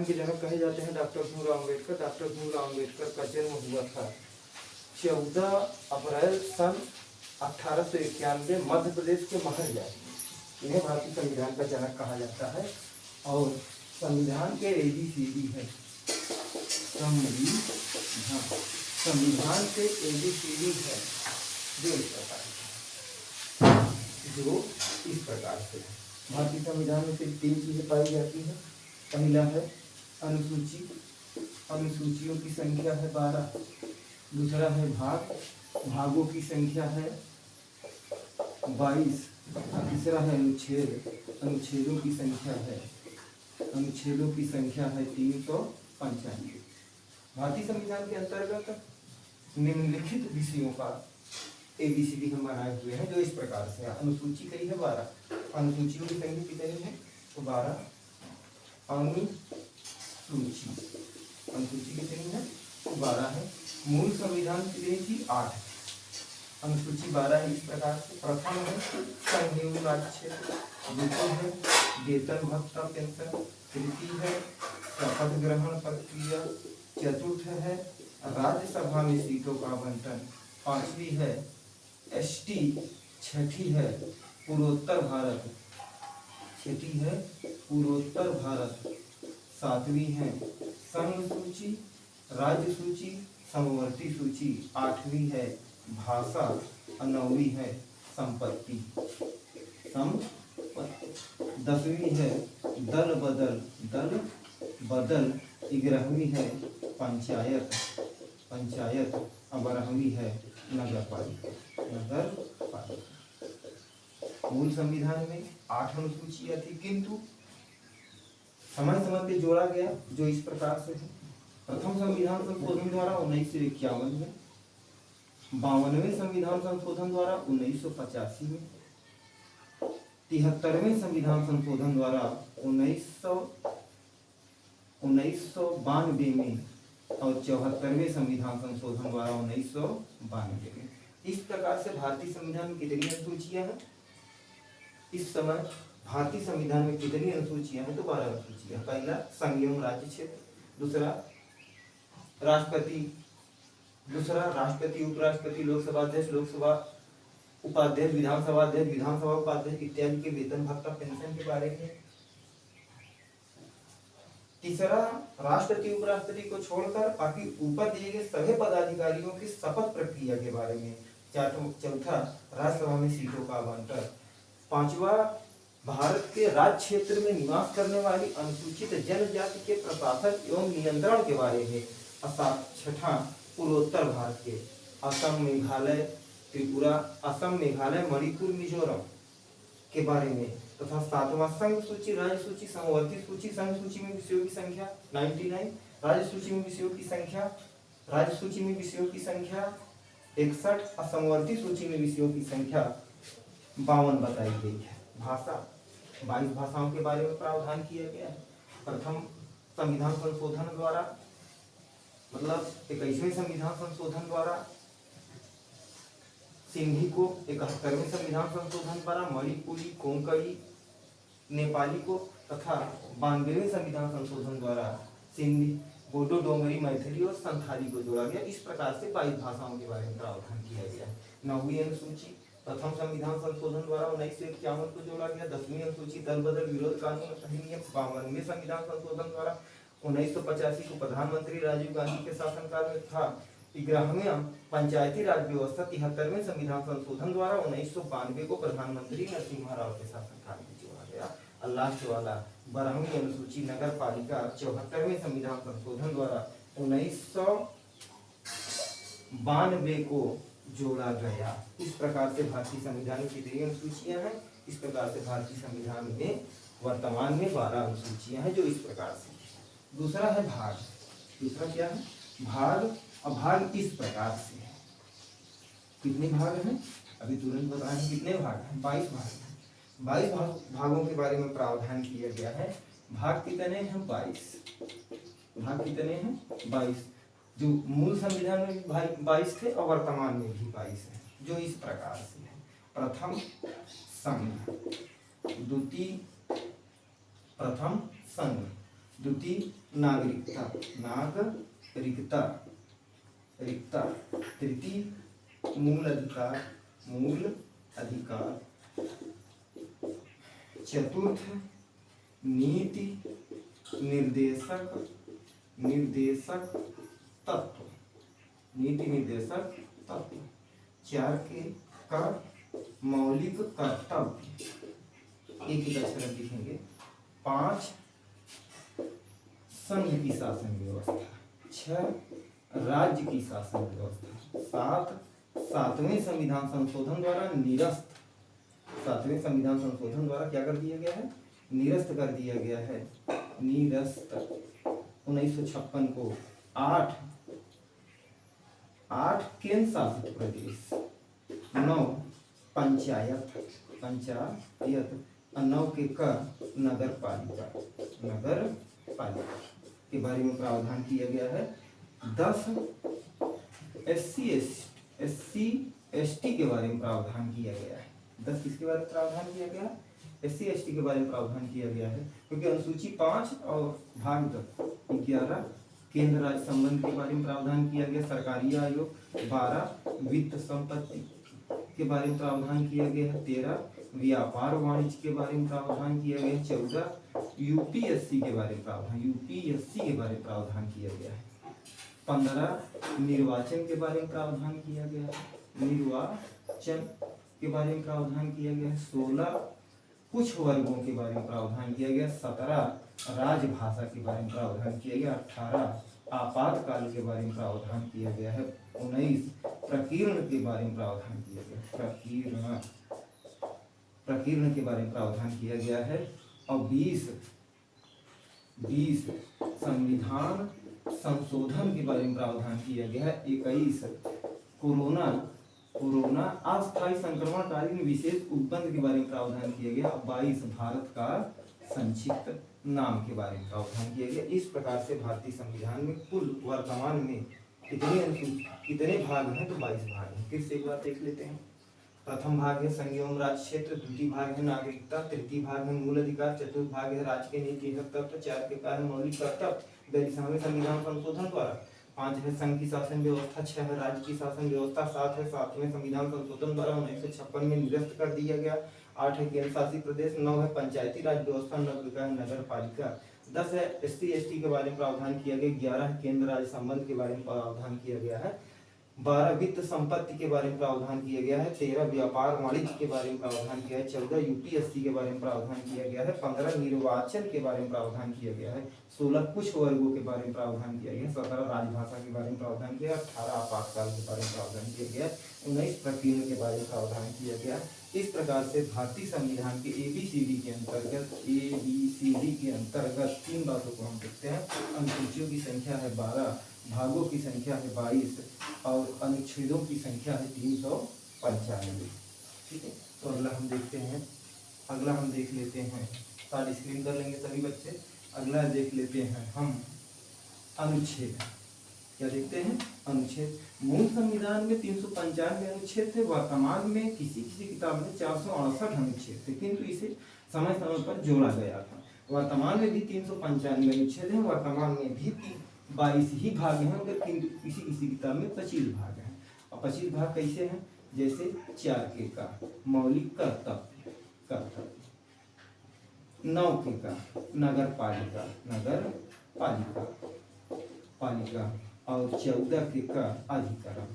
संविधान के जनक कहे जाते हैं डॉक्टर भीमराव अम्बेडकर। डॉक्टर भीमराव अम्बेडकर का जन्म हुआ था 14 अप्रैल सन 1891 मध्य प्रदेश के महरिया। इन्हें भारतीय संविधान का जनक कहा जाता है। और संविधान के ABCD है संविधान के ABCD है जो इस प्रकार से है। भारतीय संविधान में सिर्फ 3 चीजें पाई जाती है। पहला है अनुसूची, अनुसूचियों की संख्या है 12। दूसरा है भाग, भागों की संख्या है 22। तीसरा है अनुच्छेद, अनुच्छेदों की संख्या है 395। भारतीय संविधान के अंतर्गत निम्नलिखित विषयों का ABCD हम बनाए हुए हैं जो इस प्रकार से है। अनुसूची कई है 12, अनुसूचियों की संख्या कितनी है तो 12। अनुसूची, अनुसूची कितनी है तो 12 है। मूल संविधान कितनी थी 8, अनुसूची 12 है। इस प्रकार से प्रथम है संघीय राज्य क्षेत्र, द्वितीय है वेतन भत्ता पेंशन, तृतीय है शपथ ग्रहण प्रक्रिया, चतुर्थ है राज्यसभा में सीटों का आवंटन, पांचवी है ST, छठी है पूर्वोत्तर भारत, छठी है पूर्वोत्तर भारत, सातवीं है संघ सूची, राज्य सूची, समवर्ती सूची, आठवीं है भाषा और नौवीं है संपत्ति, दसवीं है दल बदल, 11वीं है पंचायत, और 12वीं है नगर पालिका। मूल संविधान में 8 अनुसूचियां थी, किंतु समय समय पे जोड़ा गया जो इस प्रकार से है। प्रथम संविधान संशोधन द्वारा 1951 में, 52वें संविधान संशोधन द्वारा 1985 में, 73वें संविधान संशोधन द्वारा 1992 में और 74वें संविधान संशोधन द्वारा 1992 में। इस प्रकार से भारतीय संविधान में कितनी अनुसूचियां हैं इस समय? भारतीय संविधान में कितनी अनुसूचियां हैं तो 12 अनुसूचियां। पहला संघीय राज्य क्षेत्र, दूसरा राष्ट्रपति, उपराष्ट्रपति, लोकसभा अध्यक्ष, लोकसभा उपाध्यक्ष, विधानसभा अध्यक्ष, विधानसभा उपाध्यक्ष इत्यादि के वेतन भत्ता पेंशन के बारे में। तीसरा राष्ट्रपति उपराष्ट्रपति को छोड़कर बाकी ऊपर दिए गए सभी पदाधिकारियों की शपथ प्रक्रिया के बारे में। चौथा राज्यसभा में सीटों का आवंटन। पांचवा भारत के राज्य क्षेत्र में निवास करने वाली अनुसूचित जनजाति के प्रशासन एवं नियंत्रण के बारे में। छठा पूर्वोत्तर भारत के असम, मेघालय, त्रिपुरा, मणिपुर, मिजोरम के बारे में। तथा सातवां संघ सूची, राज्य सूची, समवर्ती सूची। संघ सूची में विषयों की संख्या 99, राज्य सूची में विषयों की संख्या 61 और समवर्ती सूची में विषयों की संख्या 52 बताई गई है। भाषा 22 भाषाओं के बारे में प्रावधान किया गया है। प्रथम संविधान संशोधन द्वारा मतलब 21वें संविधान संशोधन द्वारा सिंधी को, 71वें संविधान संशोधन द्वारा मणिपुरी, कोंकणी, नेपाली को तथा 92वें संविधान संशोधन द्वारा सिंधी, बोडो, डोंगरी, मैथिली और संथाली को जोड़ा गया। इस प्रकार से 22 भाषाओं के बारे में प्रावधान किया गया है। 9वीं अनुसूची प्रथम संविधान संशोधन द्वारा 1951 को जोड़ा गया। 10वीं अनुसूची दल बदल विरोध कानून अधिनियम। 52वें संविधान संशोधन द्वारा 1985 को प्रधानमंत्री राजीव गांधी के शासनकाल में था। 11वां पंचायती राज व्यवस्था। 73वें संविधान संशोधन द्वारा 1992 को प्रधानमंत्री नरसिम्हा राव के शासनकाल में जोड़ा गया। और लास्ट वाला 12वीं अनुसूची नगर पालिका 74वें संविधान संशोधन द्वारा 1992 को जोड़ा गया। इस प्रकार से भारतीय संविधान में कितनी अनुसूचियां हैं? इस प्रकार से भारतीय संविधान में वर्तमान में 12 अनुसूचियां हैं जो इस प्रकार से। दूसरा है भाग। दूसरा क्या है? भाग। और भाग इस प्रकार से है। कितने भाग हैं? अभी तुरंत बताएं कितने भाग हैं? 22 भाग हैं। 22 भागों के बारे में प्रावधान किया गया है। भाग कितने हैं? 22 भाग कितने हैं? 22। जो मूल संविधान में भी 22 थे और वर्तमान में भी 22 हैं जो इस प्रकार से है। प्रथम संघ, द्वितीय प्रथम संघ, द्वितीय नागरिकता, नागरिकता रिकता। तृतीय मूल अधिकार, मूल अधिकार। चतुर्थ नीति निर्देशक, निर्देशक तत्व, नीति निर्देशक तत्व। चार के का मौलिक कर्तव्य, एक एक अक्षर लिखेंगे। पांच संघ की शासन व्यवस्था। छह राज्य की शासन व्यवस्था। सात सातवें संविधान संशोधन द्वारा निरस्त, सातवें संविधान संशोधन द्वारा क्या कर दिया गया है, निरस्त कर दिया गया है, निरस्त 1956 को। आठ केंद्र शासित प्रदेश। 9 पंचायत, पंचायत। 9 के का नगर पालिका, नगर पालिका के बारे में प्रावधान किया गया है। 10 SC ST के बारे में प्रावधान किया गया है। 10 किसके बारे में प्रावधान किया गया, SC ST के बारे में प्रावधान किया गया है, क्योंकि अनुसूची 5 और भाग 11 केंद्र राज्य संबंध के बारे में प्रावधान किया गया। सरकारी आयोग। 12 वित्त संपत्ति के बारे में प्रावधान किया गया है। 13 व्यापार वाणिज्य के बारे में प्रावधान किया गया है। 14 UPSC के बारे में प्रावधान, UPSC के बारे में प्रावधान किया गया है। 15 निर्वाचन के बारे में प्रावधान किया गया है, निर्वाचन के बारे में प्रावधान किया गया है। 16 कुछ वर्गों के बारे में प्रावधान किया गया। 17 राजभाषा के बारे में प्रावधान किया गया। 18 आपातकाल के बारे में प्रावधान किया गया है। 19 प्रकीर्ण के बारे में प्रावधान किया गया, प्रकीर्ण के बारे में प्रावधान किया गया है। और 20 संविधान संशोधन के बारे में प्रावधान किया गया है। 21 कोरोना अस्थायी संक्रमणकालीन विशेष उपबंध के बारे में प्रावधान किया गया। 22 भारत का संक्षिप्त नाम के बारे में प्रावधान किया गया। इस प्रकार से भारतीय संविधान में कुल वर्तमान में कितने भाग हैं, तो 22 भाग हैं। फिर से एक बार देख लेते हैं। प्रथम भाग है संघ एवं राज्य क्षेत्र। द्वितीय भाग है नागरिकता। तृतीय भाग है मूल अधिकार। चतुर्थ भाग है राज्य के नीति तत्व। 4 के कारण मौलिक कर्तव्य 42वें संविधान संशोधन द्वारा। 5 है संघ की शासन व्यवस्था। 6 है राज्य की शासन व्यवस्था। 7 है सातवें संविधान संशोधन द्वारा 1956 में निरस्त कर दिया गया। 8 है केंद्र शासित प्रदेश। 9 है पंचायती राज व्यवस्था। 9 का नगर पालिका। 10 है SC ST के बारे में प्रावधान किया गया। 11 है केंद्र राज्य संबंध के बारे में प्रावधान किया गया है। 12 वित्त संपत्ति के बारे में प्रावधान किया गया है। 13 व्यापार वाणिज्य के बारे में प्रावधान किया है। 14 UPSC के बारे में प्रावधान किया गया है। 15 निर्वाचन के बारे में प्रावधान किया गया है। 16 कुछ वर्गों के बारे में प्रावधान किया गया है। 17 राजभाषा के बारे में प्रावधान किया। 18 आपातकाल के बारे में प्रावधान किया गया। 19 प्रकीर्ण के बारे में प्रावधान किया गया। इस प्रकार से भारतीय संविधान के ABCD के अंतर्गत 3 बातों को हम देखते हैं। अनुसूचियों की संख्या है 12, भागों की संख्या है 22 और अनुच्छेदों की संख्या है 395। ठीक है, तो अगला हम देखते हैं, अगला हम देख लेते हैं, सारी स्क्रीन कर लेंगे सभी बच्चे। अगला देख लेते हैं हम अनुच्छेद। क्या देखते हैं, अनुच्छेद। मूल संविधान में 395 अनुच्छेद थे। वर्तमान में किसी किताब में 468 अनुच्छेद थे, किंतु इसे समय समय पर जोड़ा गया था। वर्तमान में भी 395 अनुच्छेद हैं। वर्तमान में भी 22 ही भाग हैं, मगर किसी किताब में 25 भाग हैं। और 25 भाग कैसे हैं, जैसे 4 के का मौलिक कर्तव्य, 9 के का नगर पालिका, पालिका और 14 के का अधिकरण।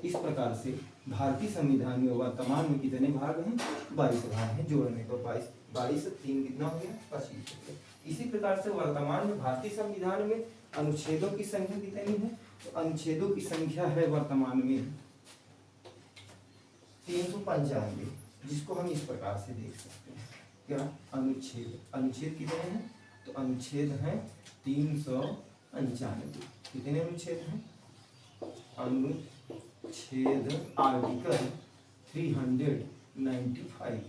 इस प्रकार से भारतीय संविधान में वर्तमान में कितने भाग हैं, 22 भाग हैं। जोड़ने पर 22 3 कितना हो गया, 25। इसी प्रकार से वर्तमान में भारतीय संविधान में अनुच्छेदों की संख्या कितनी है, तो अनुच्छेदों की संख्या है वर्तमान में 395, जिसको हम इस प्रकार से देख सकते हैं। क्या अनुच्छेद कितने हैं, तो अनुच्छेद हैं 395। कितने अनुच्छेद हैं, अनुच्छेद आर्टिकल 395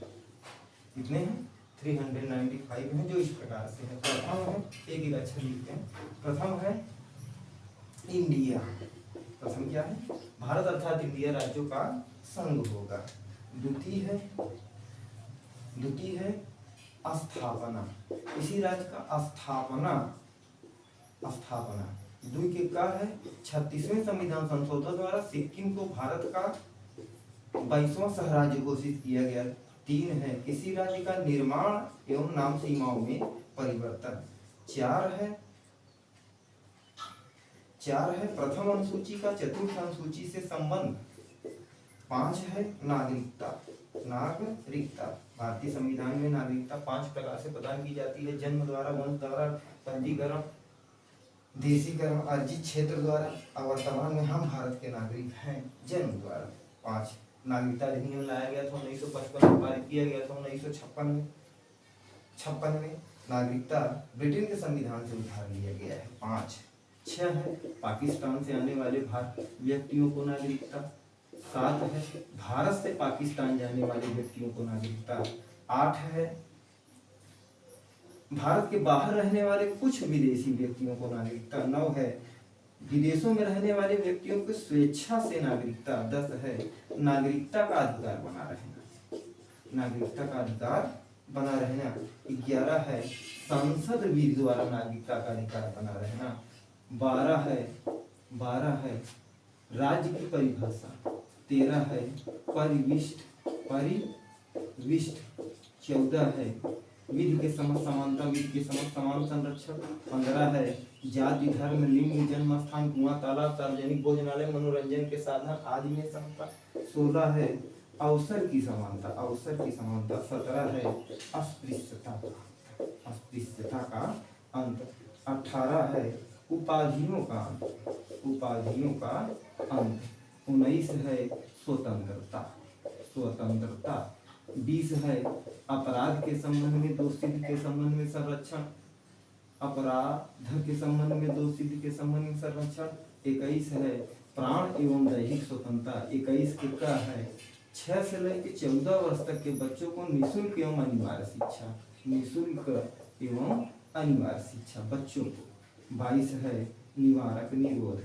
कितने हैं, 395 है, जो इस प्रकार से है। प्रथम है, एक अक्षर लिखते हैं। प्रथम है इंडिया। प्रथम क्या है, भारत अर्थात इंडिया राज्यों का संघ होगा। द्वितीय है स्थापना, किसी राज्य का स्थापना, स्थापना। 2 के का है 36वें संविधान संशोधन द्वारा सिक्किम को भारत का 22वां सहराज्य घोषित किया गया। 3 है किसी राज्य का निर्माण एवं नाम सीमाओं में परिवर्तन। 4 है प्रथम अनुसूची का चतुर्थ अनुसूची से संबंध। 5 है नागरिकता, भारतीय संविधान में नागरिकता 5 प्रकार से प्रदान की जाती है। जन्म द्वारा, वंश द्वारा, पंजीकरण, देशीकरण, अर्जित क्षेत्र द्वारा। और वर्तमान में हम भारत के नागरिक हैं जन्म द्वारा। 5 नागरिकता अधिनियम लाया गया था 1955 में, पारित किया गया था 1956 में। नागरिकता ब्रिटेन के संविधान से उधार लिया गया है। 5। 6 है पाकिस्तान से आने वाले व्यक्तियों को नागरिकता। 7 है भारत से पाकिस्तान जाने वाले व्यक्तियों को नागरिकता। 8 है भारत के बाहर रहने वाले कुछ विदेशी व्यक्तियों को नागरिकता। 9 है विदेशों में रहने वाले व्यक्तियों को स्वेच्छा से नागरिकता। 10 है नागरिकता का अधिकार बना रहना, नागरिकता का अधिकार बना रहना। 11 है संसद विधि द्वारा नागरिकता का अधिकार बना रहना। 12 है राज्य की परिभाषा। 13 है परिविष्ट। 14 है विधि के समस्त समानता, विधि के समस्त समान संरक्षण। 15 है जाति, धर्म, लिंग, जन्म स्थान, कुआं, तालाब, सार्वजनिक भोजनालय, मनोरंजन के साधन आदि में समता। 16 है अवसर की समानता, 17 है अस्पृश्यता का अंत। 18 है उपाधियों का अंत। 19 है स्वतंत्रता। 20 है अपराध के संबंध में, दोषी के संबंध में संरक्षण। 21 है प्राण एवं दैहिक स्वतंत्रता। 21 के का है 6 से लेकर 14 वर्ष तक के बच्चों को निःशुल्क एवं अनिवार्य शिक्षा बच्चों को। 22 है निवारक निरोध।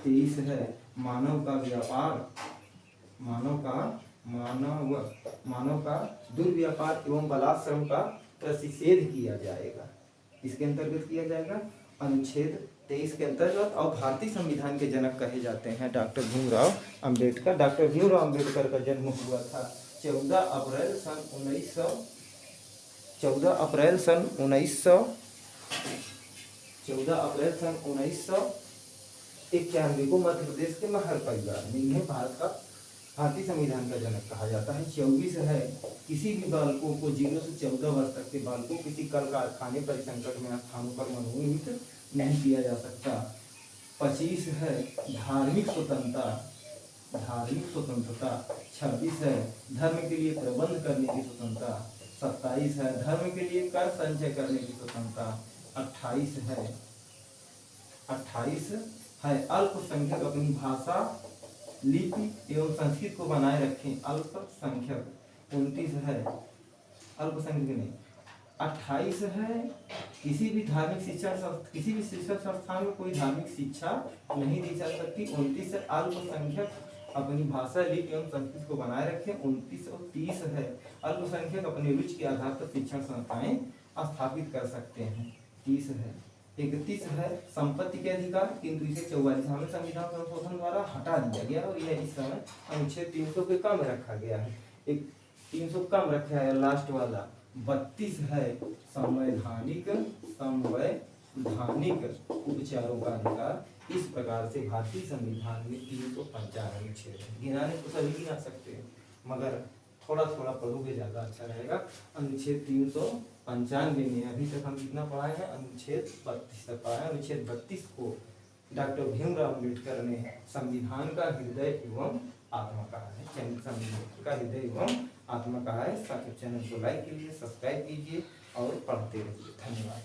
23 है मानव का दुर्व्यापार एवं बलात्श्रम का प्रतिषेध किया जाएगा। इसके अंतर्गत किया जाएगा अनुच्छेद 23 के अंतर्गत। और भारतीय संविधान के जनक कहे जाते हैं डॉक्टर भीमराव अंबेडकर। डॉक्टर भीमराव अंबेडकर का जन्म हुआ था 14 अप्रैल सन 1991 को मध्य प्रदेश के महर परिवार में इन्हें भारतीय संविधान का जनक कहा जाता है। 24 है किसी भी बालकों को 0 से 14 वर्ष तक के बालकों को किसी कल कारखाने परिसंकट में स्थानों पर मनोनीत नहीं किया जा सकता। 25 है धार्मिक स्वतंत्रता। 26 है धर्म के लिए प्रबंध करने की स्वतंत्रता। 27 है धर्म के लिए कर संचय करने की स्वतंत्रता। 28 है अल्पसंख्यक अपनी भाषा, लिपि एवं संस्कृति को बनाए रखें, अल्पसंख्यक। 29 है अल्पसंख्यक नहीं। 28 है किसी भी शिक्षण संस्थान में कोई धार्मिक शिक्षा नहीं दी जा सकती। 29 है अल्पसंख्यक अपनी भाषा, लिपि एवं संस्कृति को बनाए रखें। 29 और 30 है अल्पसंख्यक अपनी रुचि के आधार पर शिक्षण संस्थाएं स्थापित कर सकते हैं। 30 है 31 है संपत्ति के अधिकार, किंतु इसे 44वें संविधान संशोधन द्वारा हटा दिया गया और यह इस समय अनुच्छेद 300 के कम रखा गया है। 300 कम रखा है लास्ट वाला। 32 है संवैधानिक उपचारों का अधिकार। इस प्रकार से भारतीय संविधान में 355 अनुच्छेद है। गिनाने को सभी गिना सकते हैं मगर थोड़ा पढ़ोगे ज्यादा अच्छा रहेगा। अनुच्छेद 395 में अभी तक हम कितना पढ़ाए हैं? अनुच्छेद 32 तक पढ़ाए। अनुच्छेद 32 को डॉक्टर भीमराव अम्बेडकर ने संविधान का हृदय एवं आत्मा कहा है। संविधान का हृदय एवं आत्मा कहा है। चैनल को लाइक कीजिए, सब्सक्राइब कीजिए और पढ़ते रहिए। धन्यवाद।